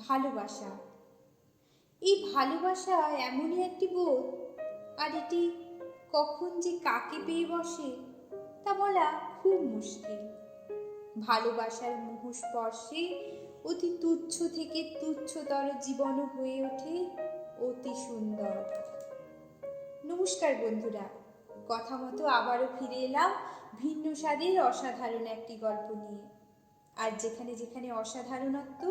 ভালোবাসা। এই ভালোবাসা এমনই একটি বোধ, আর এটি কখন যে কাকে পেয়ে বসে তা বলা খুব মুশকিল। ভালোবাসার মুহস্পর্শে অতি তুচ্ছ থেকে তুচ্ছতর জীবনও হয়ে ওঠে অতি সুন্দর। নমস্কার বন্ধুরা, কথা মতো আবারও ফিরে এলাম ভিন্ন স্বাদের অসাধারণ একটি গল্প নিয়ে। আর যেখানে যেখানে অসাধারণত্ব,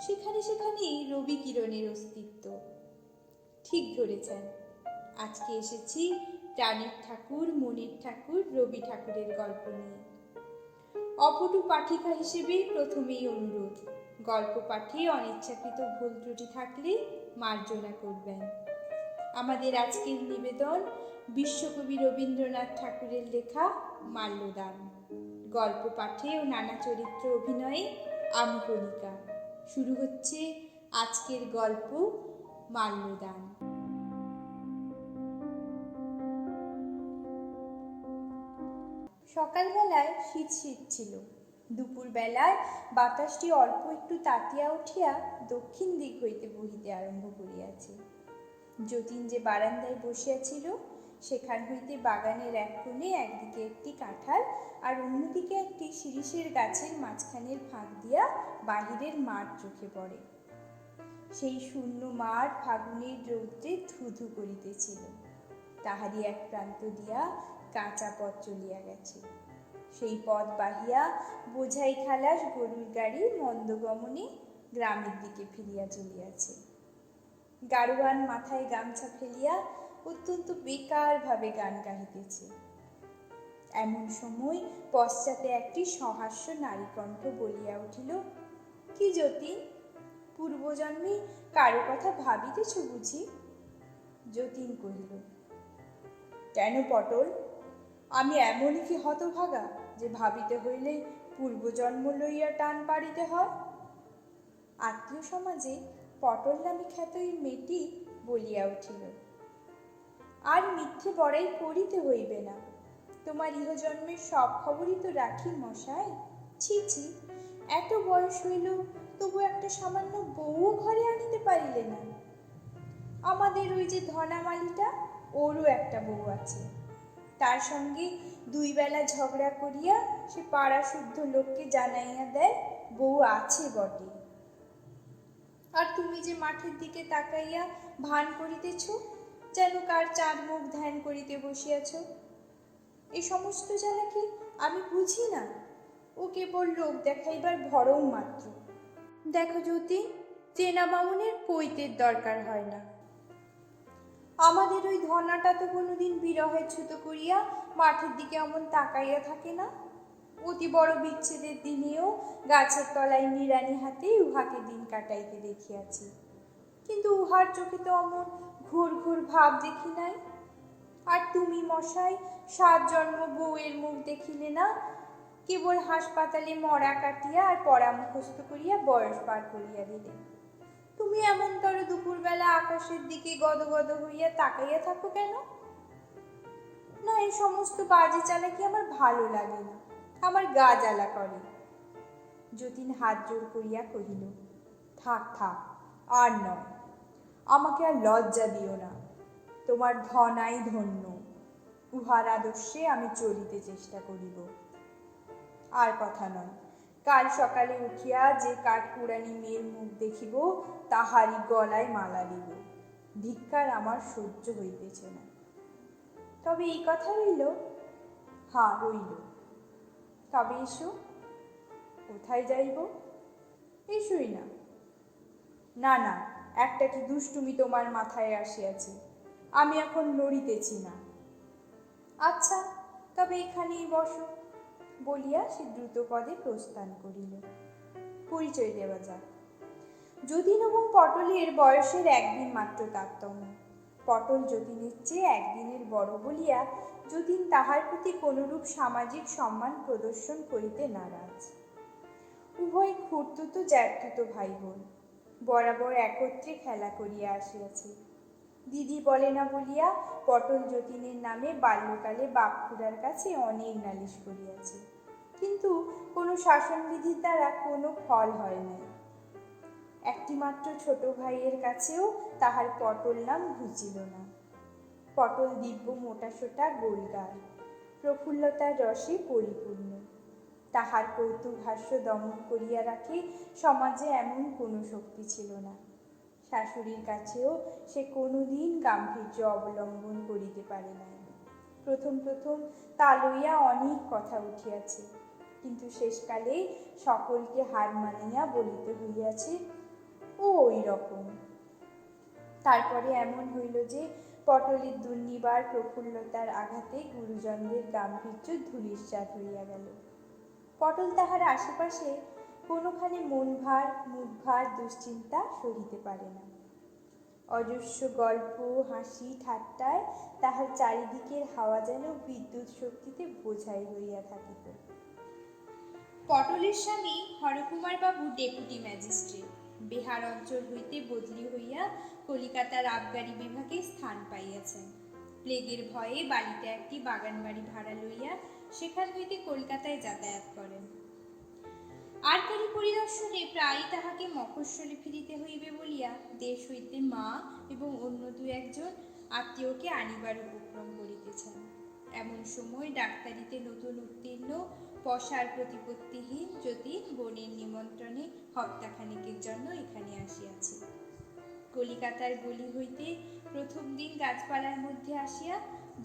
সেখানে সেখানেই রবি কিরণের অস্তিত্ব। ঠিক ধরেছেন, আজকে এসেছি প্রাণের ঠাকুর, মনের ঠাকুর রবি ঠাকুরের গল্প নিয়ে। অপটু পাঠিকা হিসেবে প্রথমেই অনুরোধ, গল্প পাঠে অনিচ্ছাকৃত ভুল ত্রুটি থাকলে মার্জনা করবেন। আমাদের আজকের নিবেদন বিশ্বকবি রবীন্দ্রনাথ ঠাকুরের লেখা মাল্যদান। গল্প পাঠে ও নানা চরিত্র অভিনয়ে আমি কণিকা। শুরু হচ্ছে আজকের গল্প মাল্যদান। সকালবেলায় শীত শীত ছিল। দুপুরবেলায় বাতাসটি অল্প একটু তাতিয়া উঠিয়া দক্ষিণ দিক হইতে বহিতে আরম্ভ করিয়াছে। যতীন যে বারান্দায় বসিয়াছিল, সেখান হইতে বাগানের এক কোণে একদিকে একটি কাঁঠাল আর অন্যদিকে একটি শিরীষের গাছের মাঝখানের ফাঁক দিয়া বাহিরের মাঠ চোখে পড়ে। সেই শূন্য মাঠ ফাগুনের রৌদ্রে ধুধু করিতেছিল। তাহারই এক প্রান্ত দিয়া কাঁচা পথ চলিয়া গেছে। সেই পথ বাহিয়া বোঝাই খালাস গরুর গাড়ি মন্দগমনে গ্রামের দিকে ফিরিয়া চলিয়াছে। গাড়োয়ান মাথায় গামছা ফেলিয়া অত্যন্ত বেকার ভাবে গান গাহিতেছে। এমন সময় পশ্চাতে একটি সহাস্য নারীকণ্ঠ বলিয়া উঠিল, কি যতীন, পূর্বজন্মে কারো কথা ভাবিতেছ বুঝি? যতীন কহিল, কেন পটল, আমি এমনই কি হতভাগা যে ভাবিতে হইলে পূর্বজন্ম লইয়া টান পাড়িতে হয়? আত্মীয় সমাজে পটল নামে খ্যাত এই মেয়েটি বলিয়া উঠিল, আর মিথ্যে বড়াই করিতে হইবে না। তোমার ইহজন্মের সব খবরই তো রাখি মশাই। ছি ছি, এত বয়স হইল তবু একটা সামান্য বউও ঘরে আনিতে পারিলে না। আমাদের ওই যে ধনামালিটা, ওরও একটা বউ আছে। তার সঙ্গে দুই বেলা ঝগড়া করিয়া সে পাড়া শুদ্ধ লোককে জানাইয়া দেয় বউ আছে বটে। আর তুমি যে মাঠের দিকে তাকাইয়া ভান করিতেছ, যেন কার চাঁদ মুখ ধ্যান করিতে বসিয়াছ। এই সমস্ত জ্বালা কি আমি বুঝি না? ও কেবল লোক দেখাইবার ভরং মাত্র। দেখো যতীন, চেনা বামুনের পৈতের দরকার হয় না। আমাদের ওই ধনাটা তো কোনোদিন বিরহে ছুতো করিয়া মাঠের দিকে অমন তাকাইয়া থাকে না। অতি বড় বিচ্ছেদের দিনেও গাছের তলায় নিড়ানি হাতে উহাকে দিন কাটাইতে দেখিয়াছি, কিন্তু উহার চোখে তো অমন ঘুর ঘুর ভাব দেখি নাই। আর তুমি মশাই 7 জন্ম বউয়ের মুখ দেখিলে না, কেবল হাসপাতালে মরা কাটিয়া আর পড়া মুখস্থ করিয়া বয়স পার করিয়া দিলে। তুমি এমনতর দুপুরবেলা আকাশের দিকে গদগদ হইয়া তাকাইয়া থাকো কেন? না, এই সমস্ত বাজে চালাকি আমার ভালো লাগে না, আমার গা জ্বালা করে। যতীন হাত জোর করিয়া কহিল, থাক থাক, আর নয়, আমাকে আর লজ্জা দিও না। তোমার ধনাই ধন্য, উহার আদর্শে আমি চলিতে চেষ্টা করিব। আর কথা নয়, কাল সকালে উঠিয়া যে কাঠকুড়ানি মেয়ের মুখ দেখিব, তাহারই গলায় মালা দিব। ধিক্কার আমার সহ্য হইতেছে না। তবে এই কথা রইল? হ্যাঁ রইল। তবে এসো। কোথায় যাইব? এসোই না। না না, একটা কি দুষ্টুমি তোমার মাথায় আসিয়াছে, আমি এখন নড়িতেছি না। আচ্ছা, তবে এখানেই বসো, বলিয়া সে দ্রুত পদে প্রস্থান করিল। পরিচয় দেওয়া যাক। যতীন এবং পটলের বয়সের একদিন মাত্র তারতম্য। পটল যতীনের চেয়ে একদিনের বড় বলিয়া যতীন তাহার প্রতি কোনরূপ সামাজিক সম্মান প্রদর্শন করিতে নারাজ। উভয় খুড়তুতো জ্যাঠতুতো ভাই বোন, বরাবর একত্রে খেলা করিয়া আসিয়াছে। দিদি বলে না বলিয়া পটল যতীনের নামে বাল্যকালে বাপ খুড়ার কাছে অনেক নালিশ করিয়াছে, কিন্তু কোনো শাসনবিধির দ্বারা কোনো ফল হয় নাই। একটি মাত্র ছোট ভাইয়ের কাছেও তাহার পটল নাম ঘুচিল না। পটল দিব্য মোটাসোটা গোলগাল, প্রফুল্লতার রসে পরিপূর্ণ। তাহার কৌতুক হাস্য দমন করিয়া রাখে সমাজে এমন কোনো শক্তি ছিল না। শাশুড়ির কাছেও সে কোনোদিন গাম্ভীর্য অবলম্বন করিতে পারে নাই। প্রথম প্রথম তা লইয়া অনেক কথা উঠিয়াছে, কিন্তু শেষকালে সকলকে হার মানিয়া বলিতে হইয়াছে, ও ওই রকম। তারপরে এমন হইল যে পটলের দুর্নিবার প্রফুল্লতার আঘাতে গুরুজনদের গাম্ভীর্য ধূলিসাৎ হইয়া গেল। পটল তাহার আশেপাশে কোনোখানে মন ভার, মুখ ভার, দুশ্চিন্তা সহিতে পারে না। অজস্র গল্প, হাসি, ঠাট্টায় তাহার চারিদিকের হাওয়া যেন বিদ্যুৎ শক্তিতে বোঝাই হইয়া থাকিত। পটলের স্বামী হরকুমার বাবু ডেপুটি ম্যাজিস্ট্রেট, বিহার অঞ্চল হইতে বদলি হইয়া কলিকাতার আবগারি বিভাগে স্থান পাইয়াছেন। প্লেগের ভয়ে বাড়িতে একটি বাগান বাড়ি ভাড়া লইয়া সেখান হইতে কলকাতায় যাতায়াত করেন। আরকারি পরিদর্শনে প্রায়ই তাহাকে মফস্বলে ফিরিতে হইবে বলিয়া দেশ হইতে মা এবং অন্য দু একজন আত্মীয়কে আনিবার উপক্রম করিতেছেন। এমন সময় ডাক্তারিতে নতুন উত্তীর্ণ পশার প্রতিপত্তিহীন যতীন বোনের নিমন্ত্রণে হপ্তাখানেকের জন্য এখানে আসিয়াছে। কলিকাতার গলি হইতে প্রথম দিন গাছপালার মধ্যে আসিয়া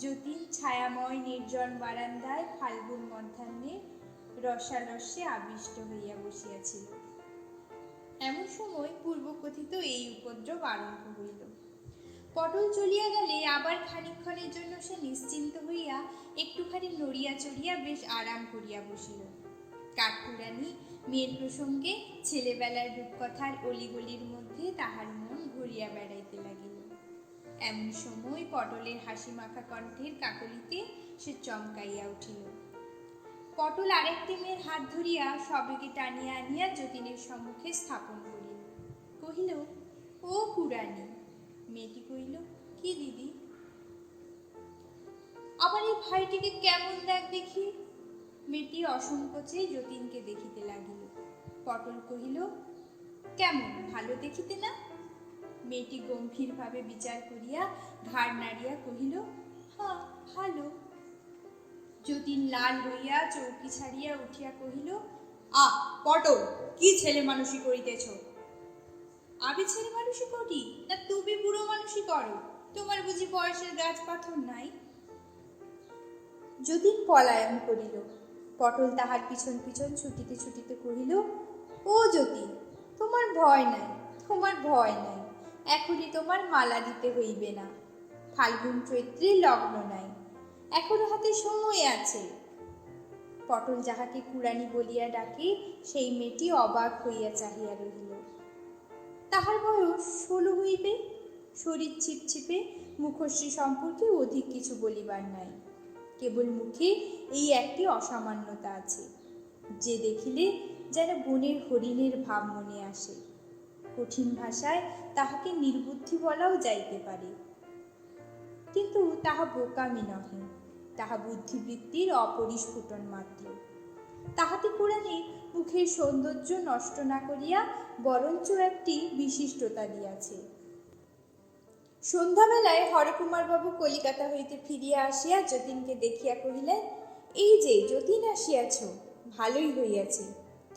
যতীন ছায়াময় নির্জন বারান্দায় ফাল্গুন মধ্যাহ্নে রসালস্যে আবিষ্ট হইয়া বসিয়াছিল। এমন সময় পূর্বকথিত এই উপদ্রব আরম্ভ হইল। পটল চলিয়া গেলে আবার খানিকক্ষণের জন্য সে নিশ্চিন্ত হইয়া একটুখানি নড়িয়া চড়িয়া বেশ আরাম করিয়া বসিল। কাঠকুড়ানি মেয়ের প্রসঙ্গে ছেলেবেলার রূপকথার অলিগলির মধ্যে তাহার মন ঘুরিয়া বেড়াইতে লাগিল। এমন সময় পটলের হাসি মাখা কণ্ঠের কাকলিতে সে চমকাইয়া উঠিল। পটল আরেকটি মেয়ের হাত ধরিয়া সবেগে টানিয়া আনিয়া যতীনের সম্মুখে স্থাপন করিল। কহিল, ও কুড়ানি। মেয়েটি কহিল, কি দিদি? আবার এই ভাইটিকে কেমন দেখ দেখি। মেয়েটি অসংকোচে যতীনকে দেখিতে লাগিল। পটল কহিল, কেমন, ভালো দেখিতে না? মেয়েটি গম্ভীরভাবে বিচার করিয়া ঘাড় নাড়িয়া কহিল, হ্যাঁ, ভালো। যতীন লাল হইয়া চৌকি ছাড়িয়া উঠিয়া কহিল, পটল, কি ছেলে মানুষই করিতেছ? আমি ছেলে মানুষই করি না তুমি বুড়ো মানুষই করো? তোমার বুঝি বয়সের গাছ পাথর নাই? যতীন পলায়ন করিল। পটল তাহার পিছন পিছন ছুটিতে ছুটিতে কহিল, ও যতীন, তোমার ভয় নাই, তোমার ভয় নাই। এখনই তোমার মালা দিতে হইবে না। ফাল্গুন চৈত্রের লগ্ন নাই, এখনো হাতে সময় আছে। পটল যাহাকে কুড়ানি বলিয়া ডাকে সেই মেয়েটি অবাক হইয়া চাহিয়া রহিল। তাহার বয়স 16 হইবে। শরীর ছিপছিপে, মুখশ্রী সম্পর্কে অধিক কিছু বলিবার নাই। কেবল মুখে এই একটি অসামান্যতা আছে, যে দেখিলে যেন বনের হরিণের ভাব মনে আসে। কঠিন ভাষায় তাহাকে নির্বুদ্ধি বলাও যাইতে পারে, কিন্তু তাহা বোকামি নহে, তাহা বুদ্ধিবৃত্তির অপরিস্ফুটন মাত্র। তাহাতে কুড়ানির মুখের সৌন্দর্য নষ্ট না করিয়া বরঞ্চ একটি বিশিষ্টতা দিয়াছে। সন্ধ্যাবেলায় হরকুমার বাবু কলিকাতা হইতে ফিরিয়া আসিয়া যতীনকে দেখিয়া কহিলেন, এই যে যতীন আসিয়াছ, ভালোই হইয়াছে।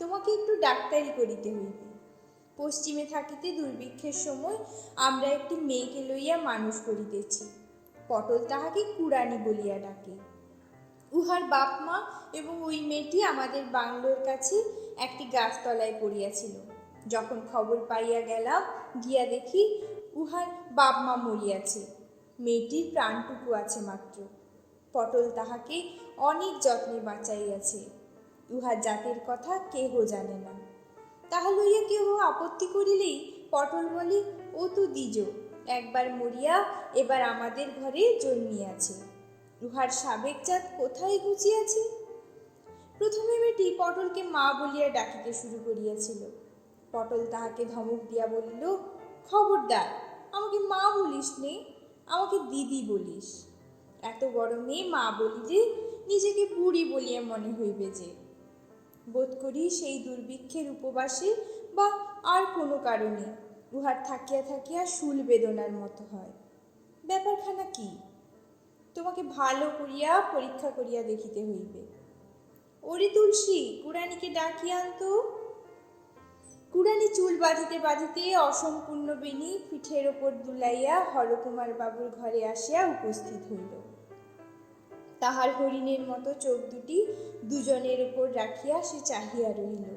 তোমাকে একটু ডাক্তারি করিতে হইবে। পশ্চিমে থাকিতে দুর্ভিক্ষের সময় আমরা একটি মেয়েকে লইয়া মানুষ করিতেছি। পটল তাহাকে কুড়ানি বলিয়া ডাকে। উহার বাপ মা এবং ওই মেয়েটি আমাদের বাংলোর কাছে একটি গাছতলায় পড়িয়াছিল। যখন খবর পাইয়া গেলাম, গিয়া দেখি উহার বাপ মা মরিয়াছে, মেয়েটির প্রাণটুকু আছে মাত্র। পটল তাহাকে অনেক যত্নে বাঁচাইয়াছে। উহার জাতের কথা কেহ জানে না। তাহা লইয়া কেহ আপত্তি করিলেই পটল বলে, ও তো দ্বিজ, একবার মরিয়া এবার আমাদের ঘরে জন্মিয়াছে। উহার সাবেক জাত কোথায় ঘুচিয়াছে? প্রথমে মেয়েটি পটলকে মা বলিয়া ডাকিতে শুরু করিয়াছিল। পটল তাহাকে ধমক দিয়া বলিল, খবরদার, আমাকে মা বলিস নে, আমাকে দিদি বলিস। এত বড় মেয়ে মা বলিলে নিজেকে বুড়ি বলিয়া মনে হইবে যে। বোধ করি সেই দুর্ভিক্ষের উপবাসে বা আর কোনো কারণে উহার থাকিয়া থাকিয়া শুল বেদনার মতো হয়। ব্যাপারখানা কি? তোমাকে ভালো করিয়া পরীক্ষা করিয়া দেখিতে হইবে। ওরে তুলসী, কুড়ানিকে ডাকিয়া আনতো। কুড়ানি চুল বাঁধিতে বাঁধিতে অসম্পূর্ণ বেণী পিঠের ওপর দুলাইয়া হরকুমার বাবুর ঘরে আসিয়া উপস্থিত হইল। তাহার হরিণের মতো চোখ দুটি দুজনের উপর রাখিয়া সে চাহিয়া রহিল।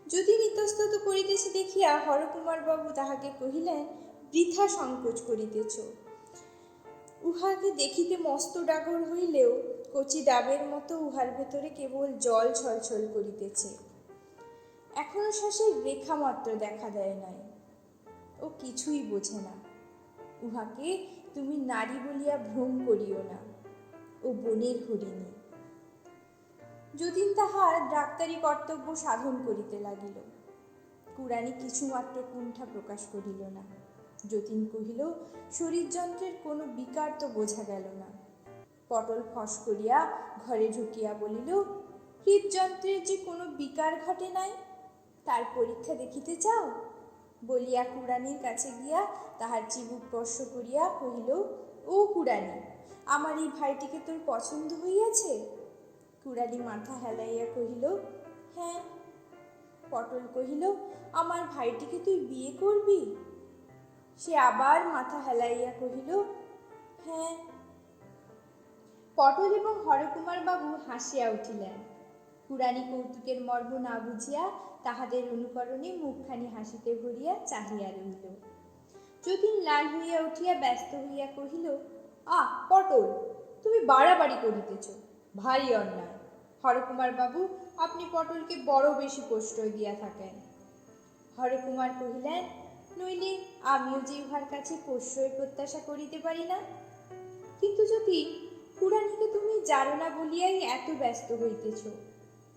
যতীন ইতস্তত করিতেছে দেখিয়া হরকুমার বাবু তাহাকে কহিলেন, বৃথা সংকোচ করিতেছ। উহাকে দেখিতে মস্ত ডাগর হইলেও কচি ডাবের মতো উহার ভেতরে কেবল জল ছলছল করিতেছে। এখনো শ্বাসের রেখা মাত্র দেখা দেয় নাই। ও কিছুই বোঝে না। উহাকে তুমি নারী বলিয়া ভ্রম করিও না। ও বনের হরিণী। যতীন তাহার ডাক্তারি কর্তব্য সাধন করিতে লাগিল। কুড়ানি কিছুমাত্র কুণ্ঠা প্রকাশ করিল না। যতীন কহিল, শরীরযন্ত্রের কোনো বিকার তো বোঝা গেল না। পটল ফস করিয়া ঘরে ঢুকিয়া বলিল, হৃদযন্ত্রের যে কোনো বিকার ঘটে নাই, তার পরীক্ষা দেখিতে চাও? বলিয়া কুড়ানির কাছে গিয়া তাহার চিবুক স্পর্শ করিয়া কহিল, ও কুড়ানি, আমার এই ভাইটিকে তোর পছন্দ হইয়াছে? কুড়ানি মাথা হেলাইয়া কহিল, হ্যাঁ। পটল কহিল, আমার ভাইটিকে তুই বিয়ে করবি? সে আবার মাথা হেলাইয়া কহিল, হ্যাঁ। পটল এবং হরকুমার বাবু হাসিয়া উঠিলেন। কুড়ানি কৌতুকের মর্ম না বুঝিয়া তাহাদের অনুকরণে মুখখানি হাসিতে ভরিয়া চাহিয়া রহিল। যতীন লাল হইয়া উঠিয়া ব্যস্ত হইয়া কহিল, পটল, তুমি বাড়াবাড়ি করিতেছ, ভারী অন্যায়। হরকুমার বাবু, আপনি পটলকে বড় বেশি প্রশ্রয় দিয়া থাকেন। হরকুমার কহিলেন, নইলে আমিও যে উহার কাছে প্রশ্রয় প্রত্যাশা করিতে পারি না। কিন্তু যতীন, কুড়ানিকে তুমি জানো না বলিয়াই এত ব্যস্ত হইতেছ।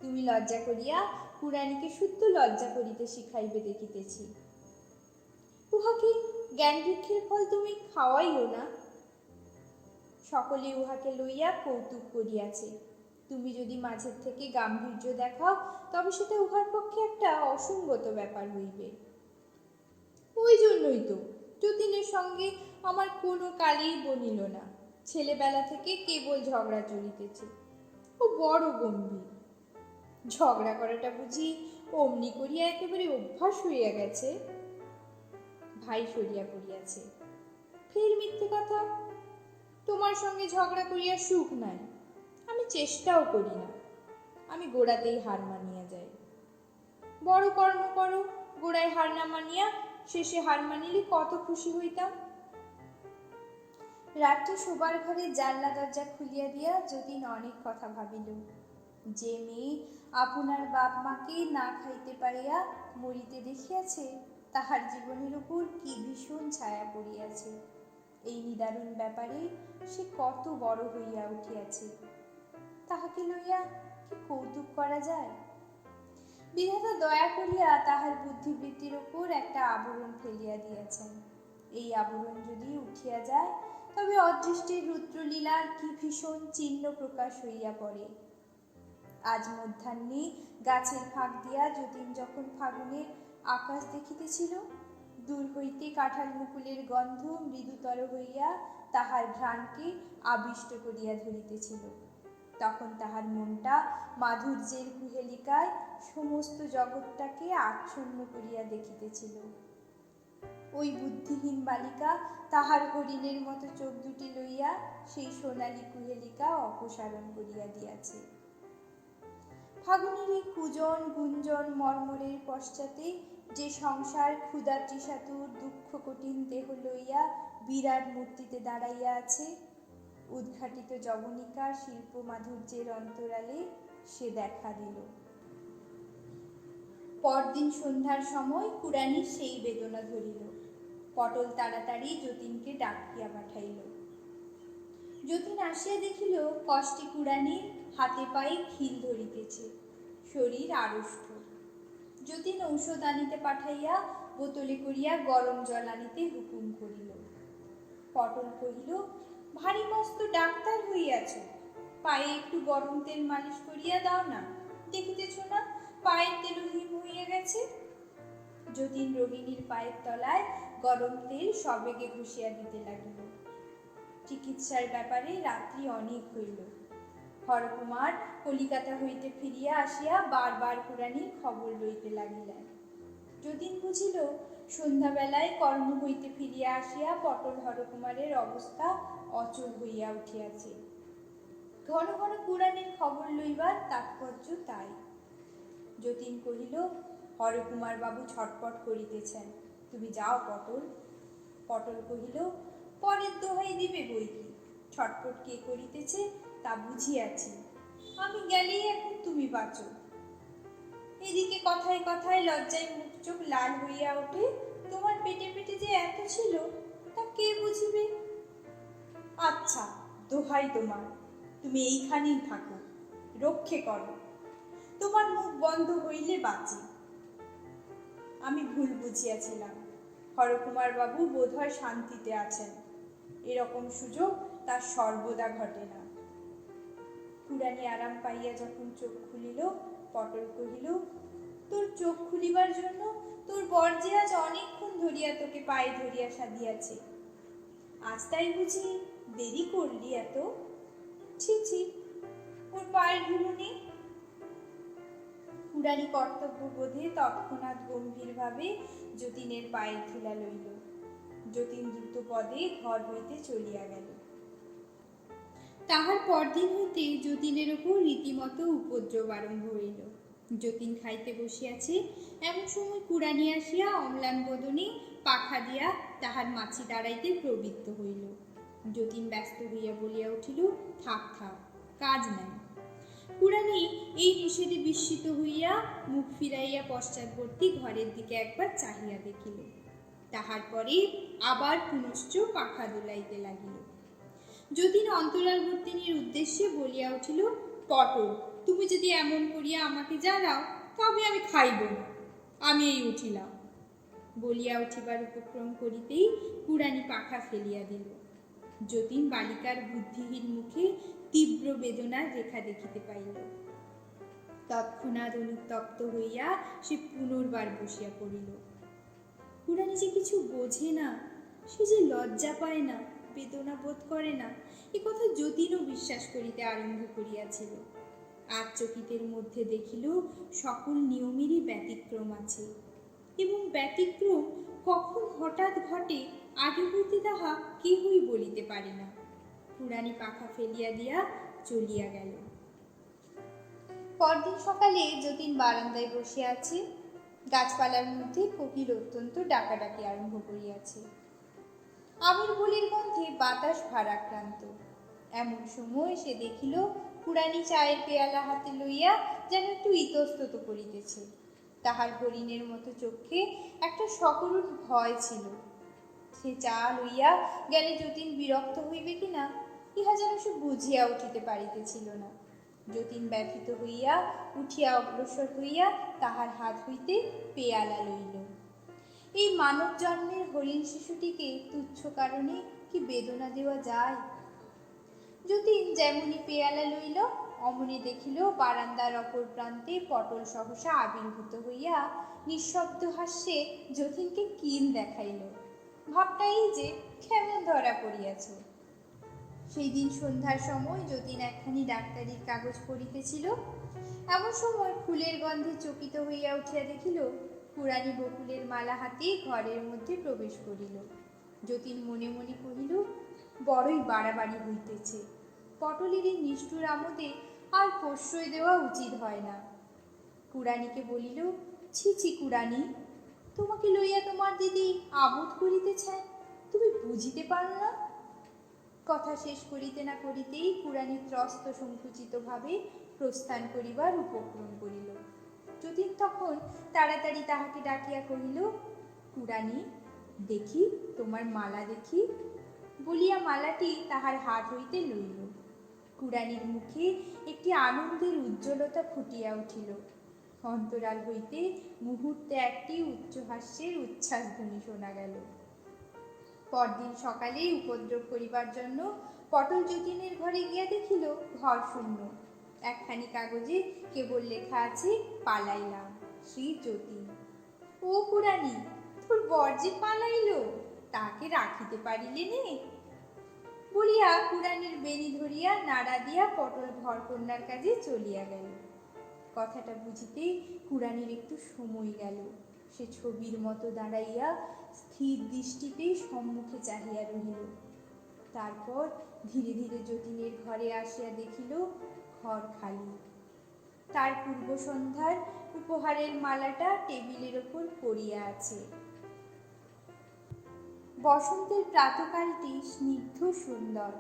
তুমি লজ্জা করিয়া কুড়ানিকে শুদ্ধ লজ্জা করিতে শিখাইবে দেখিতেছি। উহাকে জ্ঞান বৃক্ষের ফল তুমি খাওয়াইও না। সকলে উহাকে লইয়া কৌতুক করিয়াছে। তুমি যদি মাঝের থেকে গাম্ভীর্য দেখাও, তবে সেটা উহার পক্ষে একটা অসঙ্গত ব্যাপার হইবে। ওই জন্যই তো যতীনের সঙ্গে আমার কোনো কালেই বনিল না। ছেলেবেলা থেকে কেবল ঝগড়া চলিতেছে। ও বড় গম্ভীর। ঝগড়া করাটা বুঝি অমনি করিয়া একেবারে অভ্যাস হইয়া গেছে। ভাই সরিয়া পড়িয়াছে। ফের মিথ্যে কথা। তোমার সঙ্গে ঝগড়া করিয়া সুখ নাই। আমি চেষ্টাও করি না। আমি গোড়াতেই হার মানিয়া যাই। বড় কর্ম করো, গোড়ায় হার না মানিয়া শেষে হার মানিলে কত খুশি হইতাম। রাত্রে শোবার ঘরে জানলা দরজা খুলিয়া দিয়া যতীন অনেক কথা ভাবিল। যে মেয়ে আপনার বাপ মাকে না খাইতে পারিয়া মরিতে দেখিয়াছে, তাহার জীবনের উপর কি ভীষণ ছায়া পড়িয়াছে। এই নিদারুণ ব্যাপারে সে কত বড় হইয়া উঠিয়াছে। তাহাকে লইয়া কি কৌতুক করা যায়? বিধাতা দয়া করিয়া তাহার বুদ্ধিবৃত্তির উপর একটা আবরণ ফেলিয়া দিয়েছেন। এই আবরণ যদি উঠিয়া যায়, তবে অদৃষ্টির রুদ্রলীলার কি ভীষণ চিহ্ন প্রকাশ হইয়া পড়ে। আজ মধ্যাহ্নে গাছের ফাঁক দিয়া যতীন যখন ফাগুনের আকাশ দেখিতেছিল, দূর হইতে কাঁঠাল মুকুলের গন্ধ মৃদুতর হইয়া তাহার ঘ্রাণকে আবিষ্ট করিয়া ধরিতেছিল, তখন তাহার মনটা মাধুর্যের কুহেলিকায় সমস্ত জগৎটাকে আচ্ছন্ন করিয়া দেখিতেছিল। ওই বুদ্ধিহীন বালিকা তাহার হরিণের মতো চোখ দুটি লইয়া সেই সোনালী কুহেলিকা অপসারণ করিয়া দিয়াছে। ফাগুনের এই কুজন গুঞ্জন মর্মরের পশ্চাতে যে সংসার ক্ষুধা তৃষাতুর দুঃখ কঠিন দেহ লইয়া বিরাট মূর্তিতে দাঁড়াইয়া আছে, উদ্ঘাটিত যবনিকা শিল্প মাধুর্যের অন্তরালে সে দেখা দিল। পরদিন সন্ধ্যার সময় কুড়ানির সেই বেদনা ধরিল। পটল তাড়াতাড়ি যতীনকে ডাকিয়া পাঠাইল। যতীন আসিয়া দেখিল কষ্টে কুড়ানির হাতে পায়ে খিল ধরিতেছে, শরীর আড়ষ্ট। যতীন ঔষধ আনিতে পাঠাইয়া বোতলে করিয়া গরম জল আনিতে হুকুম করিল। পটল কহিল, ভারী মস্ত ডাক্তার হইয়াছ, পায়ে একটু গরম তেল মালিশ করিয়া দাও না, দেখিতেছ না পায়ের তেল হিম হইয়া গেছে। যতীন রোগিণীর পায়ের তলায় গরম তেল সবেগে ঘুষিয়া দিতে লাগিল। চিকিৎসার ব্যাপারে রাত্রি অনেক হইল। হরকুমার কলিকাতা হইতে ফিরিয়া আসিয়া বারবার কুড়ানির খবর লইতে লাগিলেন। যতীন বুঝিল সন্ধ্যাবেলায় কর্ম হইতে ফিরিয়া আসিয়া পটল হরকুমারের অবস্থা অচল হইয়া উঠিয়াছে। ঘন ঘন কুড়ানির খবর লইবার তাৎপর্য তাই। যতীন কহিল, হরকুমার বাবু ছটপট করিতেছেন, তুমি যাও পটল। পটল কহিল, পরের দোহাই দিবে বই কি, ছটপট কে করিতেছে তা বুঝিয়াছি, আমি গেলেই এখন তুমি বাঁচো। এদিকে কথায় কথায় লজ্জায় মুখ চোখ লাল হইয়া ওঠে। তোমার পেটে পেটে যে এত ছিল তা কে বুঝিবে? আচ্ছা, দোহাই তোমার, তুমি এইখানেই থাকো, রক্ষে করো, তোমার মুখ বন্ধ হইলে বাঁচি। আমি ভুল বুঝিয়াছিলাম, হরকুমার বাবু বোধহয় শান্তিতে আছেন, এরকম সুযোগ তার সর্বদা ঘটে না। কুড়ানি আরাম পাইয়া যখন চোখ খুলিল, পটল কহিল, তোর চোখ খুলিবার জন্য তোর বর যে আজ অনেকক্ষণ ধরিয়া তোকে পায়ে ধরিয়া সাধিয়াছে, আজ তাই বুঝি দেরি করলি এত? ছি ছি, ওর পায়ের ধুলো নেই। কুড়ানি কর্তব্যবোধে তৎক্ষণাৎ গম্ভীরভাবে যতীনের পায়ের ধুলা লইল। যতীন দ্রুত পদে ঘর হইতে চলিয়া গেল। তাহার পরদিন হইতে যতীনের উপর রীতিমতো উপদ্রব আরম্ভ হইল। যতীন খাইতে বসিয়াছে, এমন সময় কুড়ানি আসিয়া অম্লান বদনে পাখা দিয়া তাহার মাছি দাঁড়াইতে প্রবৃত্ত হইল। যতীন ব্যস্ত হইয়া বলিয়া উঠিল, থাক থাক, কাজ নাই। কুড়ানি এই নিষেধে বিস্মিত হইয়া মুখ ফিরাইয়া পশ্চাৎবর্তী ঘরের দিকে একবার চাহিয়া দেখিল। তাহার পরে আবার পুনশ্চ পাখা দোলাইতে লাগিল। যতীন অন্তরালবর্তিনীর উদ্দেশ্যে বলিয়া উঠিল, পটল, তুমি যদি এমন করিয়া আমাকে জ্বালাও তবে আমি খাইব না, আমি এই উঠিলাম। বলিয়া উঠিবার উপক্রম করিতেই কুড়ানি পাখা ফেলিয়া দিল। যতীন বালিকার বুদ্ধিহীন মুখে তীব্র বেদনার রেখা দেখিতে পাইল। তৎক্ষণাৎ অনুতপ্ত হইয়া সে পুনর্বার বসিয়া পড়িল। কুড়ানি যে কিছু বোঝে না, সে যে লজ্জা পায় না, বেদনা বোধ করে না, এ কথা যতীনও বিশ্বাস করিতে আরম্ভ করিয়াছিল। আজ চকিতের মধ্যে দেখিল সকল নিয়মেরই ব্যতিক্রম আছে, এবং ব্যতিক্রম কখন হঠাৎ ঘটে আগে হইতে তাহা কেহই বলিতে পারে না। কুড়ানি পাখা ফেলিয়া দিয়া চলিয়া গেল। পরদিন সকালে যতীন বারান্দায় বসিয়া আছে। গাছপালার মধ্যে কোকিল অত্যন্ত ডাকাডাকি আরম্ভ করিয়াছে। আমের বলির গন্ধে বাতাস ভারাক্রান্ত। এমন সময় সে দেখিল কুড়ানি চায়ের পেয়ালা হাতে লইয়া যেন একটু ইতস্তত করিতেছে। তাহার হরিণের মতো চোখে একটা সকরুণ ভয় ছিল। সে চা লইয়া গেলে যতীন বিরক্ত হইবে কিনা ইহা যেন সে বুঝিয়া উঠিতে পারিতেছিল না। যতীন ব্যথিত হইয়া উঠিয়া অগ্রসর হইয়া তাহার হাত হইতে পেয়ালা লইল। এই মানব জন্মের হরিণ শিশুটিকে তুচ্ছ কারণে কি বেদনা দেওয়া যায়? যতীন যেমনি পেয়ালা লইল, অমনি দেখিল বারান্দার অপর প্রান্তে পটল সহসা আবির্ভূত হইয়া নিঃশব্দ হাস্যে যতীনকে কিল দেখাইল। ভাবটা এই যে কেমন ধরা পড়িয়াছ। সেই দিন সন্ধ্যার সময় যতীন একখানি ডাক্তারির কাগজ পড়িতেছিল। এমন সময় ফুলের গন্ধে চকিত হইয়া উঠিয়া দেখিল কুড়ানি বকুলের মালা হাতে ঘরের মধ্যে প্রবেশ করিল। যতীন মনে মনে কহিল, বড়ই বাড়াবাড়ি হইতেছে, পটলের এই নিষ্ঠুর আমোদে আর প্রশ্রয় দেওয়া উচিত হয় না। কুড়ানিকে বলিল, ছি ছি কুড়ানি, তোমাকে লইয়া তোমার দিদি আবোধ করিতেছেন, তুমি বুঝিতে পারো না? কথা শেষ করিতে না করিতেই কুড়ানি ত্রস্ত সংকুচিত ভাবে প্রস্থান করিবার উপক্রম করিল। যতীন তখন তাড়াতাড়ি তাহাকে ডাকিয়া কহিল, কুড়ানি, দেখি তোমার মালা দেখি। বলিয়া মালাটি তাহার হাত হইতে লইল। কুড়ানির মুখে একটি আনন্দের উজ্জ্বলতা ফুটিয়া উঠিল। অন্তরাল হইতে মুহূর্তে একটি উচ্চহাস্যের উচ্ছ্বাসধ্বনি শোনা গেল। পরদিন সকালে উপদ্রব করিবার জন্য পটল যতীনের ঘরে গিয়া দেখিল ঘর শূন্য। একখানি কাগজে কেবল লেখা আছে, পালাইলাম, শ্রী যতীন। ও কুড়ানি, তোর বর যে পালাইল, তাকে রাখিতে পারিলে নে? বলিয়া কুড়ানির বেনি ধরিয়া নাড়া দিয়া পটল ঘর কন্যার কাজে চলিয়া গেল। কথাটা বুঝিতে কুড়ানির একটু সময় গেল। সে ছবির মতো দাঁড়াইয়া স্থির দৃষ্টিতে সম্মুখে চাহিয়া রহিল। তারপর ধীরে ধীরে যতীনের ঘরে আসিয়া দেখিল ঘর খালি। তার পূর্ব সন্ধ্যার উপহারের মালাটা টেবিলের ওপর পড়িয়া আছে। বসন্তের প্রাতকালটি স্নিগ্ধ সুন্দর।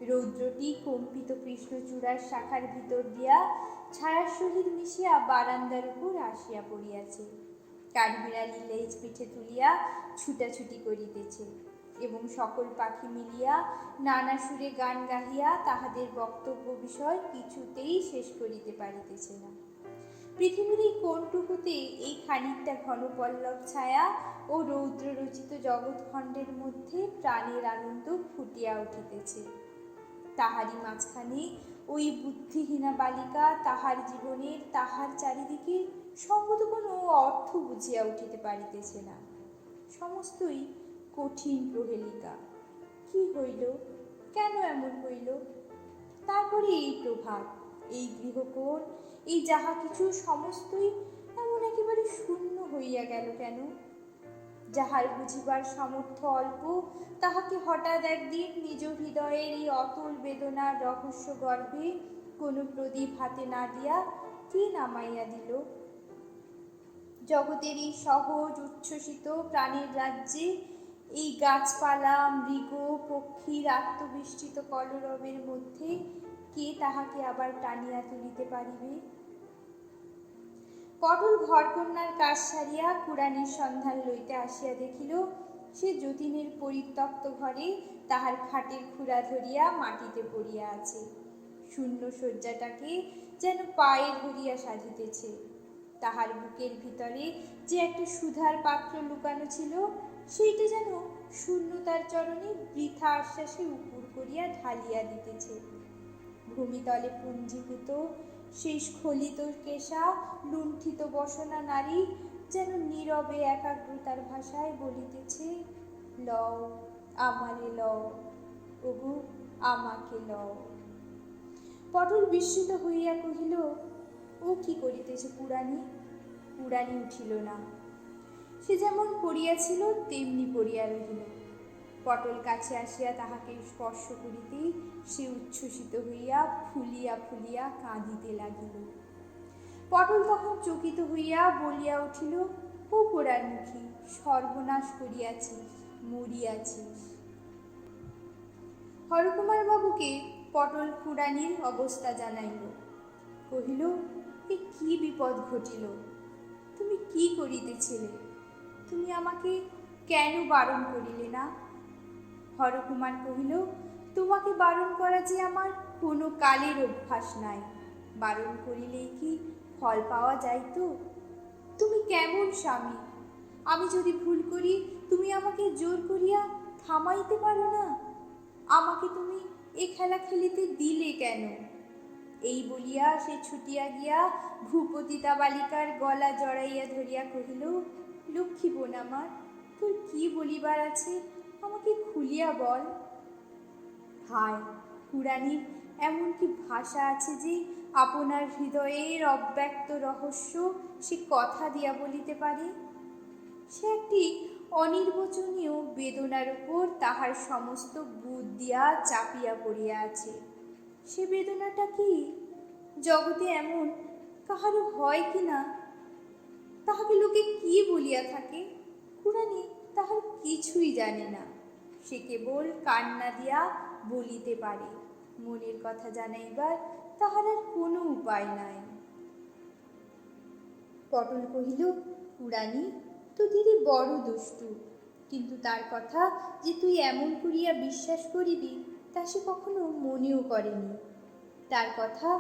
রৌদ্রটি কম্পিত কৃষ্ণচূড়ার শাখার ভিতর দিয়া ছায়ার সহিত মিশিয়া বারান্দার উপর আসিয়া পড়িয়াছে। কাঠবিড়ালি লেজ পিঠে তুলিয়া ছুটাছুটি করিতেছে এবং সকল পাখি মিলিয়া নানা সুরে গান গাহিয়া তাহাদের বক্তব্য বিষয় কিছুতেই শেষ করিতে পারিতেছে না। পৃথিবীর এই কোণটুকুতে এই খানিকটা ঘন পল্লব ছায়া ও রৌদ্র রচিত জগৎখণ্ডের মধ্যে প্রাণের আনন্দ ফুটিয়া উঠিতেছে। তাহারই মাঝখানে ওই বুদ্ধিহীনা বালিকা তাহার জীবনের, তাহার চারিদিকে সঙ্গত কোনো অর্থ বুঝিয়া উঠিতে পারিতেছে না। সমস্তই কঠিন প্রহেলিকা। কি হইল, কেন এমন হইল? তারপরে এই প্রভাত, এই গৃহকোণ, এই যাহা কিছু সমস্তই এমন একেবারে শূন্য হইয়া গেল কেন? যাহার বুঝিবার সামর্থ্য অল্প, তাহাকে হঠাৎ একদিন নিজ হৃদয়ের এই অতুল বেদনার রহস্য গর্ভে কোনো প্রদীপ হাতে না দিয়া কে নামাইয়া দিল? জগতের এই সহজ উচ্ছ্বসিত প্রাণের রাজ্যে এই গাছপালা, মৃগ, পক্ষীর আত্মবিষ্টিত কলরবের মধ্যে কে তাহাকে আবার টানিয়া তুলিতে পারিবে? পটল ঘরকন্যার কাজ সারিয়া কুড়ানির সন্ধান লইতে আসিয়া দেখিল সে যতীনের পরিত্যক্ত ঘরে তাহার খাটের খুঁড়া ধরিয়া মাটিতে পড়িয়া আছে। শূন্য শয্যাটাকে যেন পায়ে ধরিয়া সাজিতেছে। তাহার বুকের ভিতরে যে একটা সুধার পাত্র লুকানো ছিল, সেইটা যেন শূন্যতার চরণে বৃথা আশ্বাসে উপুর করিয়া ঢালিয়া দিতেছে। ভূমিতলে পুঞ্জীভূত সেই স্খলিত কেশা লুণ্ঠিত বসনা নারী যেন নীরবে একাগ্রতার ভাষায় বলিতেছে, লও আমারে লও, ওগো আমাকে লও। পটল বিস্মিত হইয়া কহিল, ও কি করিতেছে কুড়ানি? কুড়ানি উঠিল না। সে যেমন পড়িয়াছিল তেমনি পড়িয়া রহিল। পটল কাছে আসিয়া তাহাকে স্পর্শ করিতেই সে উচ্ছ্বসিত হইয়া ফুলিয়া ফুলিয়া কাঁদিতে লাগিল। পটল তখন চকিত হইয়া বলিয়া উঠিল, ও পোড়ারমুখী, সর্বনাশ করিয়াছিস, মরিয়াছিস। হরকুমার বাবুকে পটল কুড়ানির অবস্থা জানাইল। কহিল, এ কি বিপদ ঘটিল? তুমি কি করিতেছিলে? তুমি আমাকে কেন বারণ করিলে না? হরকুমার কহিল, তোমাকে বারণ করা যে আমার কোনো কালের অভ্যাস নাই। বারণ করিলেই কি ফল পাওয়া যাইত? তুমি কেমন স্বামী? আমি যদি ভুল করি তুমি আমাকে জোর করিয়া থামাইতে পারো না। আমাকে তুমি এ খেলা খেলিতে দিলে কেন? এই বলিয়া সে ছুটিয়া গিয়া ভূপতিতা বালিকার গলা জড়াইয়া ধরিয়া কহিল, লক্ষ্মী বোন আমার, তোর কি বলিবার আছে আমাকে খুলিয়া বল। হায়, কুড়ানির এমন কি ভাষা আছে যে আপনার হৃদয়ের অব্যক্ত রহস্য সে কথা দিয়া বলিতে পারে? সে একটি অনির্বচনীয় বেদনার উপর তাহার সমস্ত বুধ দিয়া চাপিয়া পড়িয়া আছে। সে বেদনাটা কি? জগতে এমন কাহারও হয় কি না? তাহাকে লোকে কি বলিয়া থাকে? কুড়ানি তাহার কিছুই জানে না। সে কেবল কান্না দিয়া বলিতে পারে, মনের কথা জানাইবার তাহার আর কোনো উপায় নাই। পটল কহিল, কুড়ানি, তো দিদি বড় দুষ্টু, কিন্তু তার কথা যে তুই এমন করিয়া বিশ্বাস করিবি তা সে কখনো মনেও করেনি। তার কথা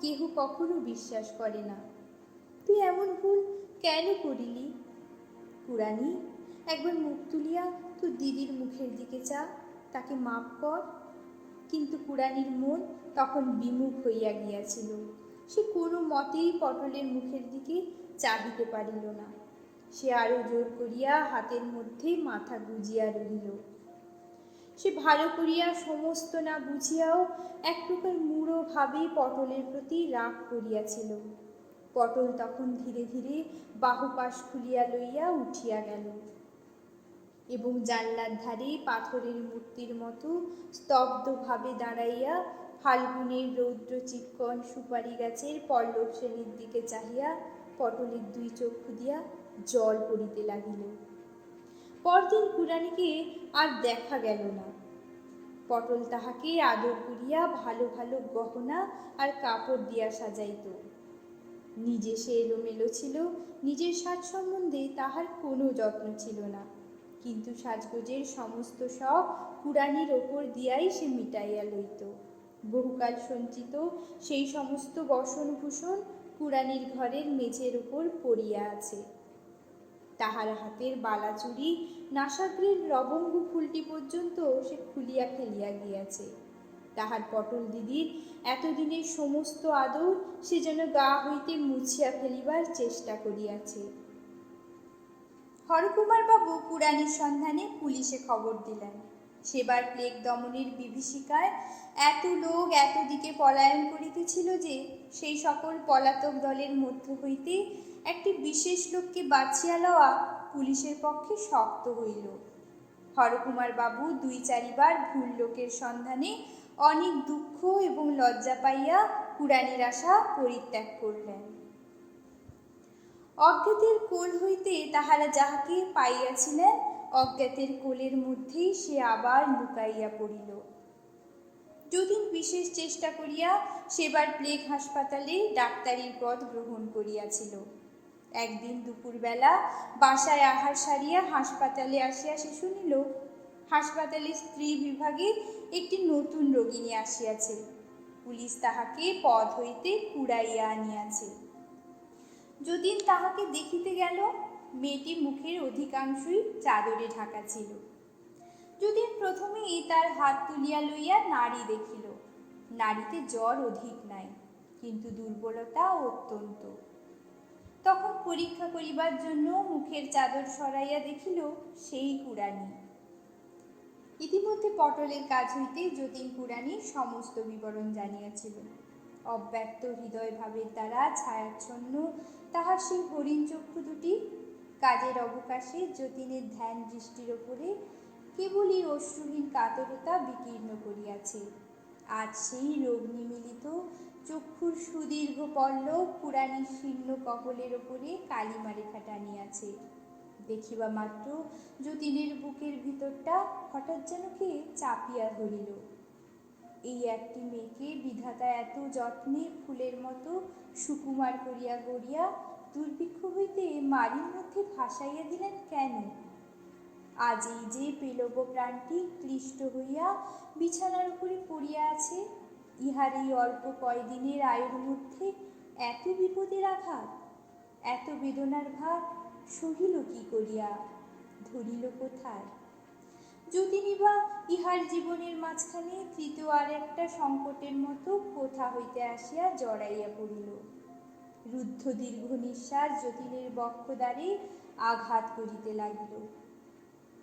কেহ কখনো বিশ্বাস করে না। তুই এমন ভুল কেন করিলি? কুড়ানি, একবার মুখ তুলিয়া তুই দিদির মুখের দিকে চা, তাকে মাপ কর। কিন্তু কুড়ানির মন তখন বিমুখ হইয়া গিয়াছিল। সে কোনো মতেই পটলের মুখের দিকে চাহিতে পারিল না। সে আরো জোর করিয়া হাতের মধ্যে মাথা গুজিয়া রহিল। সে ভালো করিয়া সমস্ত না বুঝিয়াও এক প্রকার মূঢ় ভাবে পটলের প্রতি রাগ করিয়াছিল। পটল তখন ধীরে ধীরে বাহুপাশ খুলিয়া লইয়া উঠিয়া গেল এবং জানলার ধারে পাথরের মূর্তির মতো স্তব্ধভাবে দাঁড়াইয়া ফাল্গুনের রৌদ্র চিক্কণ সুপারি গাছের পল্লব শ্রেণীর দিকে চাহিয়া পটলের দুই চক্ষু দিয়া জল পড়িতে লাগিল। পরদিন কুড়ানিকে আর দেখা গেল না। পটল তাহাকে আদর করিয়া ভালো ভালো গহনা আর কাপড় দিয়া সাজাইত। নিজে সে এলোমেলো ছিল, নিজের সাজ সম্বন্ধে তাহার কোনো যত্ন ছিল না, কিন্তু সাজগোজের সমস্ত শখ কুড়ানির ওপর দিয়াই সে মিটাইয়া লইত। বহুকাল সঞ্চিত সেই সমস্ত বসনভূষণ কুড়ানির ঘরের মেঝের উপর পড়িয়া আছে। তাহার হাতের বালাচুরি নাসাগ্রের লবঙ্গ ফুলটি পর্যন্ত সে খুলিয়া ফেলিয়া গিয়াছে। তাহার পটল দিদির এতদিনের সমস্ত আদর সে যেন গা হইতে মুছিয়া ফেলিবার চেষ্টা করিয়াছে। হরকুমার বাবু কুড়ানির সন্ধানে পুলিশে খবর দিলেন। সেবার প্লেগ দমনের বিভীষিকায় এত লোক এত দিকে পলায়ন করিতেছিল যে সেই সকল পলাতক দলের মধ্য হইতে একটি বিশেষ লোককে বাছিয়া লওয়া পুলিশের পক্ষে শক্ত হইল। হরকুমার বাবু 2-4 বার ভুল লোকের সন্ধানে অনেক দুঃখ এবং লজ্জা পাইয়া কুড়ানির আশা পরিত্যাগ করলেন। অজ্ঞাতের কোল হইতে তাহারা যাহাকে পাইয়াছিলেন, অজ্ঞাতের কোলের মধ্যেই সে আবার লুকাইয়া পড়িল। যতীন বিশেষ চেষ্টা করিয়া সেবার প্লেগ হাসপাতালে ডাক্তারির পদ গ্রহণ করিয়াছিল। একদিন দুপুরবেলা বাসায় আহার সারিয়া হাসপাতালে আসিয়া সে শুনিল হাসপাতালের স্ত্রী বিভাগে একটি নতুন রোগিণী আসিয়াছে। পুলিশ তাহাকে পদ হইতে কুড়াইয়া আনিয়াছে। যতীন তাহাকে দেখিতে গেল। মেয়েটি মুখের অধিকাংশই চাদরে ঢাকা ছিল। যতীন প্রথমেই তার হাত তুলিয়া লইয়া নাড়ি দেখিল। নাড়িতে জ্বর অধিক নাই, কিন্তু দুর্বলতা অত্যন্ত। তখন পরীক্ষা করিবার জন্য মুখের চাদর সরাইয়া দেখিল সেই কুড়ানি। ইতিমধ্যে পটলের কাজ হইতে যতীন কুড়ানির সমস্ত বিবরণ জানিয়াছিল। অব্যক্ত হৃদয় ভাবের দ্বারা ছায়াচ্ছন্ন তাহার সেই হরিণ চক্ষু দুটি কাজের অবকাশে যতীনের ধ্যান দৃষ্টির ওপরে কেবলই অশ্রুহীন কাতরতা বিকীর্ণ করিয়াছে। আজ সেই রোগ নিমিলিত চক্ষুর সুদীর্ঘ পল্লব কুড়ানির শীর্ণ কপলের ওপরে কালিমা রেখা টানিয়াছে। দেখিবা মাত্র যতীনের বুকের ভিতরটা হঠাৎ যেন কে চাপিয়া ধরিল। এই একটি মেয়েকে বিধাতা এত যত্নে ফুলের মতো সুকুমার করিয়া গড়িয়া দুর্ভিক্ষ হইতে মারির মধ্যে ভাসাইয়া দিলেন কেন? আজ এই যে পেলব প্রাণটি ক্লিষ্ট হইয়া বিছানার উপরে পড়িয়া আছে, ইহার এই অল্প কয়দিনের আয়ুর মধ্যে এত বিপদের আঘাত, এত বেদনার ভার সহিল কি করিয়া, ধরিল কোথায়? যতীনই বা ইহার জীবনের মাঝখানে তৃতীয় আর একটা সংকটের মতো কোথা হইতে আসিয়া জড়াইয়া পড়িল। রুদ্ধ দীর্ঘ নিঃশ্বাস যতীনের বক্ষদ্বারে আঘাত করিতে লাগিল,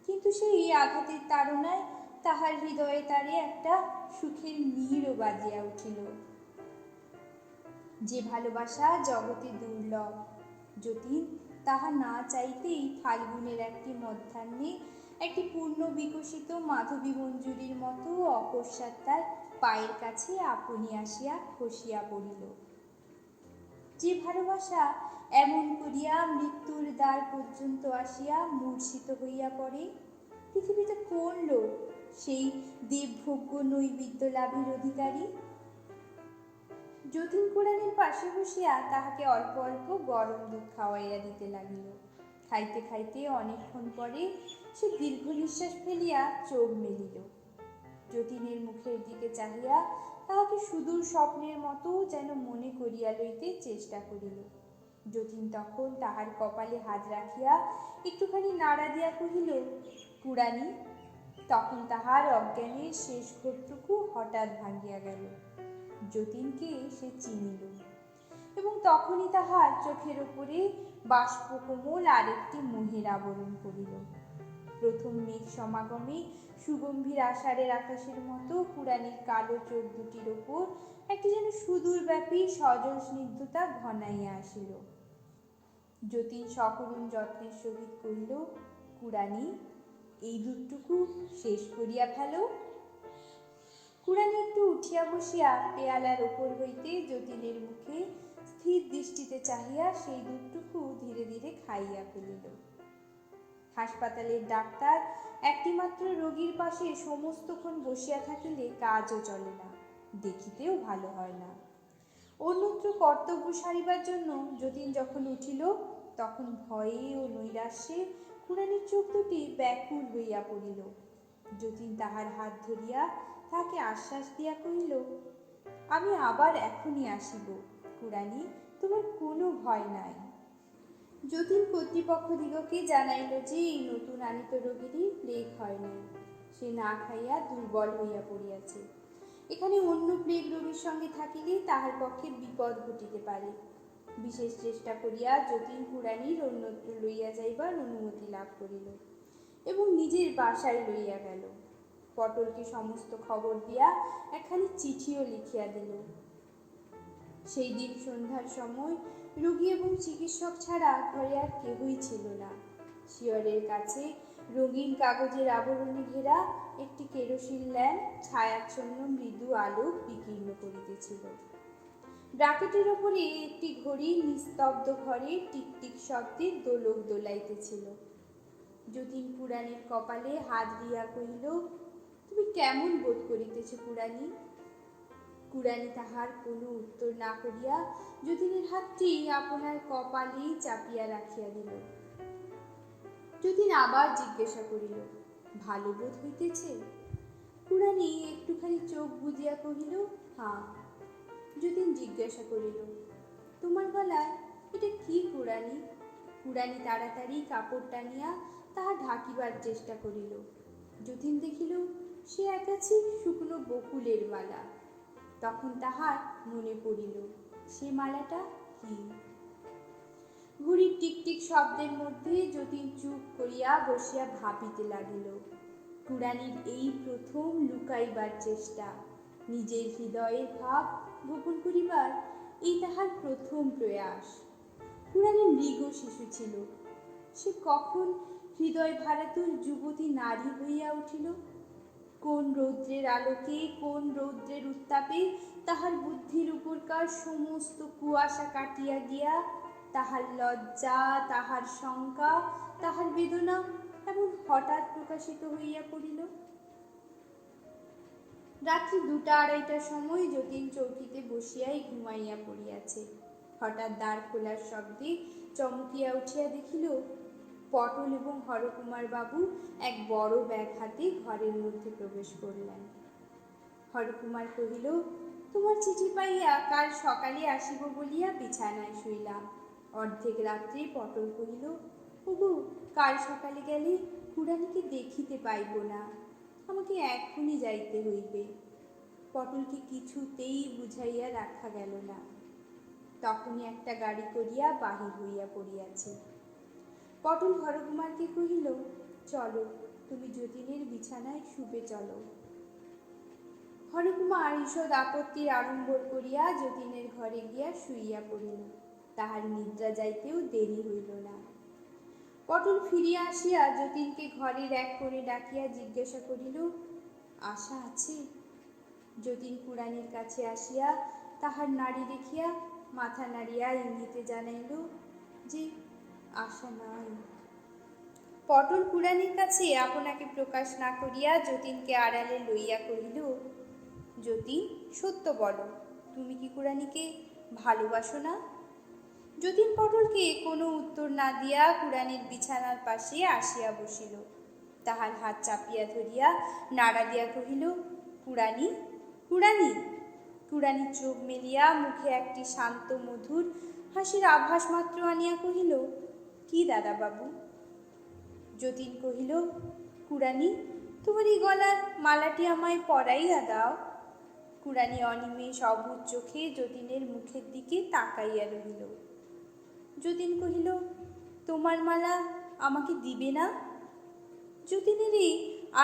কিন্তু সেই আঘাতের তাড়নায় তাহার হৃদয়ে তারে একটা সুখের নীড়ও বাজিয়া উঠিল। যে ভালোবাসা জগতে দুর্লভ, যতীন তাহা না চাইতেই ফাল্গুনের একটি মধ্যাহ্নে একটি পূর্ণ বিকশিত মাধবী মঞ্জুরির মতো অকস্মাৎ তার পায়ের কাছে আপনি আসিয়া খসিয়া পড়িল। যে ভালোবাসা এমন করিয়া মৃত্যুর দ্বার পর্যন্ত আসিয়া মূর্ছিত হইয়া পড়ে, পৃথিবীতে কোন লোক সেই দেবভোগ্য নৈবেদ্য লাভের অধিকারী? যতীন কুড়ানির পাশে বসিয়া তাহাকে অল্প অল্প গরম দুধ খাওয়াইয়া দিতে লাগিল। খাইতে খাইতে অনেকক্ষণ পরে সে দীর্ঘ নিঃশ্বাস ফেলিয়া চোখ মেলিল। যতীনের মুখের দিকে চাহিয়া তাহাকে সুদূর স্বপ্নের মতো যেন মনে করিয়া লইতে চেষ্টা করিল। যতীন তখন তাহার কপালে হাত রাখিয়া একটুখানি নাড়া দিয়া কহিল, কুড়ানি। তখন তাহার অজ্ঞানের শেষ ঘোরটুকু হঠাৎ ভাঙিয়া গেল। যতীনকে সে চিনিল। এবং তখনই তাহার চোখের উপরে বাষ্পকোমল আরেকটি মোহের আবরণ পড়িল। প্রথম মেঘ সমাগমে সুগম্ভীর আষাঢ়ের আকাশের মতো কুড়ানির কালো চোখ দুটির ওপর একটি যেন সুদূরব্যাপী সজল স্নিগ্ধতা ঘনাইয়া আসিল। যতীন সকরুণ যত্নের সহিত কহিল, কুড়ানি, এই দুধটুকু শেষ করিয়া ফেলো। কুড়ানি একটু উঠিয়া বসিয়া পেয়ালার ওপর হইতে যতীনের মুখে স্থির দৃষ্টিতে চাহিয়া সেই দুধটুকু ধীরে ধীরে খাইয়া ফেলিল। হাসপাতালের ডাক্তার একটিমাত্র রোগীর পাশে সমস্তক্ষণ বসিয়া থাকিলে কাজও চলে না, দেখিতেও ভালো হয় না। অন্যত্র কর্তব্য সারিবার জন্য যতীন যখন উঠিল, তখন ভয়ে ও নৈরাশ্যে কুড়ানির চোখ দুটি ব্যাকুল হইয়া পড়িল। যতীন তাহার হাত ধরিয়া তাহাকে আশ্বাস দিয়া কহিল, আমি আবার এখনই আসিব কুড়ানি, তোমার কোনো ভয় নাই। যতীন কর্তৃপক্ষদিগকে জানাইল যে এই নতুন আনিত রোগীরই প্লেগ হয় নাই, সে না খাইয়া দুর্বল হইয়া পড়িয়াছে। এখানে অন্য প্লেগ রোগীর সঙ্গে থাকিলে তাহার পক্ষে বিপদ ঘটিতে পারে। বিশেষ চেষ্টা করিয়া যতীন কুড়ানির অন্যত্র লইয়া যাইবার অনুমতি লাভ করিল এবং নিজের বাসায় লইয়া গেল। পটলকে সমস্ত খবর দিয়া একখানি চিঠিও লিখিয়া দিল। সেই দিন সন্ধ্যার সময় রোগী এবং চিকিৎসক ছাড়া ঘরে আর কেহই ছিল না। শিয়রের কাছে রঙিন কাগজের আবরণে ঘেরা একটি কেরোসিন ল্যাম্প ছায়াচ্ছন্ন মৃদু আলো বিকীর্ণ করিতেছিল। ব্রাকেটের ওপরে একটি ঘড়ি নিস্তব্ধ ঘরে টিকটিক শব্দে দোলক দোলাইতেছিল। যতীন কুড়ানির কপালে হাত দিয়া কহিল, তুমি কেমন বোধ করিতেছ কুড়ানি? কুড়ানি তাহার কোনো উত্তর না করিয়া যতীনের হাতটি আপনার কপালেই চাপিয়া রাখিয়া দিল। যতীন আবার জিজ্ঞাসা করিল, ভালো বোধ হইতেছে? কুড়ানি একটুখানি চোখ বুজিয়া কহিল, হ্যাঁ। যতীন জিজ্ঞাসা করিল, তোমার গলায় এটা কি কুড়ানি? কুড়ানি তাড়াতাড়ি কাপড় টানিয়া তাহা ঢাকিবার চেষ্টা করিল। যতীন দেখিল সে একাছি শুকনো বকুলের মালা। তখন তাহার মনে পড়িল সে মালাটা কি। ঘড়ির টিকটিক শব্দের মধ্যে যতীন চুপ করিয়া বসিয়া ভাবিতে লাগিল। কুড়ানির এই প্রথম লুকাইবার চেষ্টা, নিজের হৃদয়ের ভাব গোপন করিবার এই তাহার প্রথম প্রয়াস। কুড়ানি মৃগ শিশু ছিল, সে কখন হৃদয় ভারাতুর যুবতী নারী হইয়া উঠিল? কোন রৌদ্রের আলোকে, কোন রৌদ্রের উত্তাপে তাহার বুদ্ধির উপরকার সমস্ত কুয়াশা কাটিয়া গিয়া তাহার লজ্জা, তাহার শঙ্কা, তাহার বেদনা এমন হঠাৎ প্রকাশিত হইয়া পড়িল। রাত্রি 2টা-2:30টার সময় যতীন চৌকিতে বসিয়াই ঘুমাইয়া পড়িয়াছে। হঠাৎ দ্বার খোলার শব্দে চমকিয়া উঠিয়া দেখিল পটল এবং হরকুমার বাবু এক বড় ব্যাগ হাতে ঘরের মধ্যে প্রবেশ করলেন। হরকুমার কহিল, তোমার চিঠি পাইয়া কাল সকালে আসিব বলিয়া বিছানায় শুইলাম। অর্ধেক রাত্রে পটল কহিল, ওগো, কাল সকালে গেলে কুড়ানিকে দেখিতে পাইব না, আমাকে এখনই যাইতে হইবে। পটলকে কিছুতেই বুঝাইয়া রাখা গেল না। তখনই একটা গাড়ি করিয়া বাহির হইয়া পড়িয়াছে। পটল হরকুমারকে কহিল, চলো, তুমি যতীনের বিছানায় শুবে চলো। হরকুমার ঈষৎ আপত্তির আড়ম্বর করিয়া যতীনের ঘরে গিয়া শুইয়া পড়িল। তাহার নিদ্রা যাইতেও দেরি হইল না। পটল ফিরিয়া আসিয়া যতীনকে ঘরের এক কোণে ডাকিয়া জিজ্ঞাসা করিল, আশা আছে? যতীন কুড়ানির কাছে আসিয়া তাহার নাড়ি দেখিয়া মাথা নাড়িয়া ইঙ্গিতে জানাইল যে আশা নাই। পটল কুড়ানির কাছে আপনাকে প্রকাশ না করিয়া যতীনকে আড়ালে লইয়া কহিল, যতীন, সত্য বলো, তুমি কি কুড়ানিকে ভালোবাসো না? যতীন পটলকে কোনো উত্তর না দিয়া কুড়ানির বিছানার পাশে আসিয়া বসিল। তাহার হাত চাপিয়া ধরিয়া নাড়া দিয়া কহিল, কুড়ানি, কুড়ানি। কুড়ানি চোখ মেলিয়া মুখে একটি শান্ত মধুর হাসির আভাস মাত্র আনিয়া কহিল, কি দাদা বাবু? যতীন কহিল, কুড়ানি, তোমার এই গলার মালাটি আমায় পরাইয়া দাও। কুড়ানি অনিমেষ অবুঝ চোখে যতীনের মুখের দিকে তাকাইয়া রহিল। যতীন কহিল, তোমার মালা আমাকে দিবে না? যতীনের এই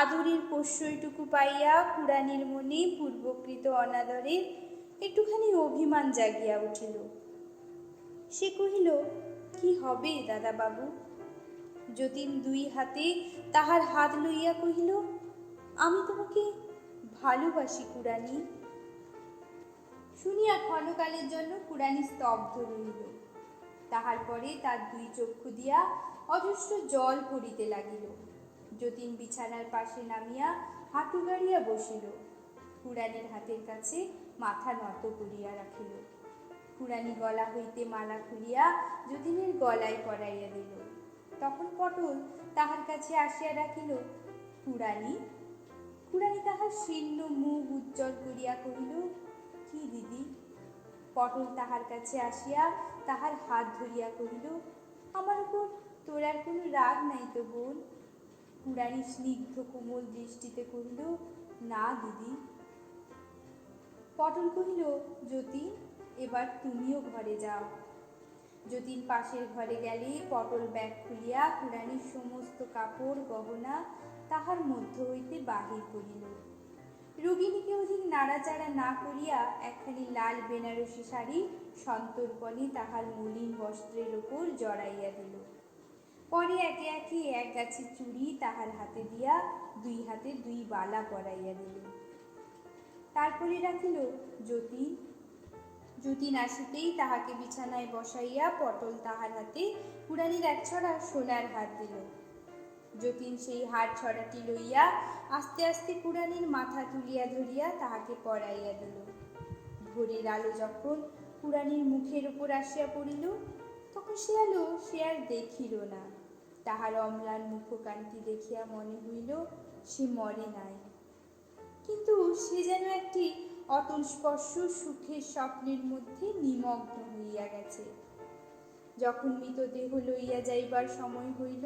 আদরের প্রশ্রয়টুকু পাইয়া কুড়ানির মনে পূর্বকৃত অনাদরের একটুখানি অভিমান জাগিয়া উঠিল। সে কহিল, কি হবে দাদাবাবু? যতীন দুই হাতে তাহার হাত লইয়া কহিল, আমি তোমাকে ভালোবাসি কুড়ানি। শুনিয়া ক্ষণকালের জন্য কুড়ানি স্তব্ধ রহিল। তাহার পরে তার দুই চক্ষু দিয়া অজস্র জল পড়িতে লাগিল। যতীন বিছানার পাশে নামিয়া হাঁটু গাড়িয়া বসিল। কুড়ানির হাতের কাছে মাথা নত করিয়া রাখিল। কুড়ানি গলা হইতে মালা খুলিয়া যতীনের গলায় পরাইয়া দিল। তখন পটল তাহার কাছে আসিয়া ডাকিল, কুড়ানি। কুড়ানি তাহার শীর্ণ মুখ উজ্জ্বল করিয়া কহিল, কি দিদি? পটল তাহার কাছে আসিয়া তাহার হাত ধরিয়া কহিল, আমার উপর তোর আর কোনো রাগ নাই তো বোন? কুড়ানি স্নিগ্ধ কোমল দৃষ্টিতে কহিল, না দিদি। পটল কহিল, যতীন, এবার তুমিও ঘরে যাও। যতীন পাশের ঘরে গেলে পটল ব্যাগ খুলিয়া কুড়ানির সমস্ত কাপড় গহনা তাহার মধ্য হইতে বাহির করিল। রোগিণীকে অধিক নাড়াচাড়া না করিয়া একখানি লাল বেনারসি শাড়ি সন্তর্পণে তাহার মলিন বস্ত্রের ওপর জড়াইয়া দিল। পরে একে একে এক গাছি চুড়ি তাহার হাতে দিয়া দুই হাতে দুই বালা পরাইয়া দিল। তারপরে রাখিল, যতীন। যতীন আসিতেই তাহাকে বিছানায় বসাইয়া পটল তাহার হাতে কুড়ানির এক ছড়া সোনার হার দিল। যতীন সেই হার ছড়াটি লইয়া আস্তে আস্তে কুড়ানির মাথা তুলিয়া ধরিয়া তাহাকে পরাইয়া দিল। ভোরের আলো যখন কুড়ানির মুখের উপর আসিয়া পড়িল, তখন সে আলো সে আর দেখিল না। তাহার অম্লান মুখকান্তি দেখিয়া মনে হইল সে মরে নাই, কিন্তু সে যেন একটি অতল স্পর্শ সুখের স্বপ্নের মধ্যে নিমগ্ন হইয়া গেছে। যখন মৃতদেহ লইয়া যাইবার সময় হইল,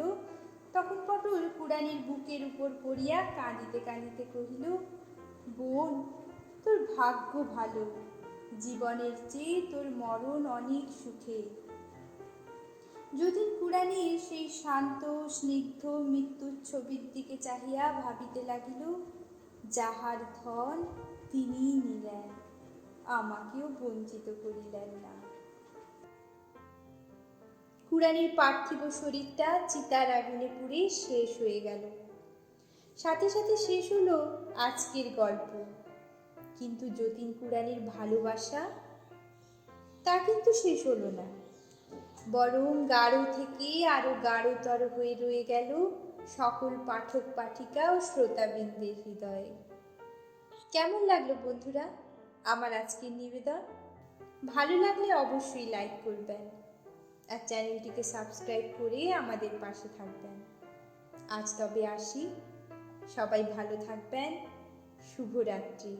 তখন পটল কুড়ানির বুকের উপর পড়িয়া কাঁদিতে কাঁদিতে কহিল, বোন, তোর ভাগ্য ভালো, জীবনের চেয়ে তোর মরণ অনেক সুখে। যতীন কুড়ানির সেই শান্ত স্নিগ্ধ মৃত্যুর ছবির দিকে চাহিয়া ভাবিতে লাগিল, যাহার ধন তিনিই নিলেন, আমাকেও বঞ্চিত করিলেন না। কুড়ানির পার্থিব শরীরটা চিতার আগুনে পুড়ে শেষ হয়ে গেল। সাথে সাথে শেষ হলো আজকের গল্প। কিন্তু যতীন কুড়ানির ভালোবাসা, তা কিন্তু শেষ হলো না, বরং গাঢ় থেকে আরো গাঢ়তর হয়ে রয়ে গেল সকল পাঠক পাঠিকা ও শ্রোতাবৃন্দের হৃদয়ে। কেমন লাগলো বন্ধুরা আমার আজকের নিবেদন? ভালো লাগলে অবশ্যই লাইক করবেন আর চ্যানেলটিকে সাবস্ক্রাইব করে আমাদের পাশে থাকবেন। আজ তবে আসি, সবাই ভালো থাকবেন। শুভরাত্রি।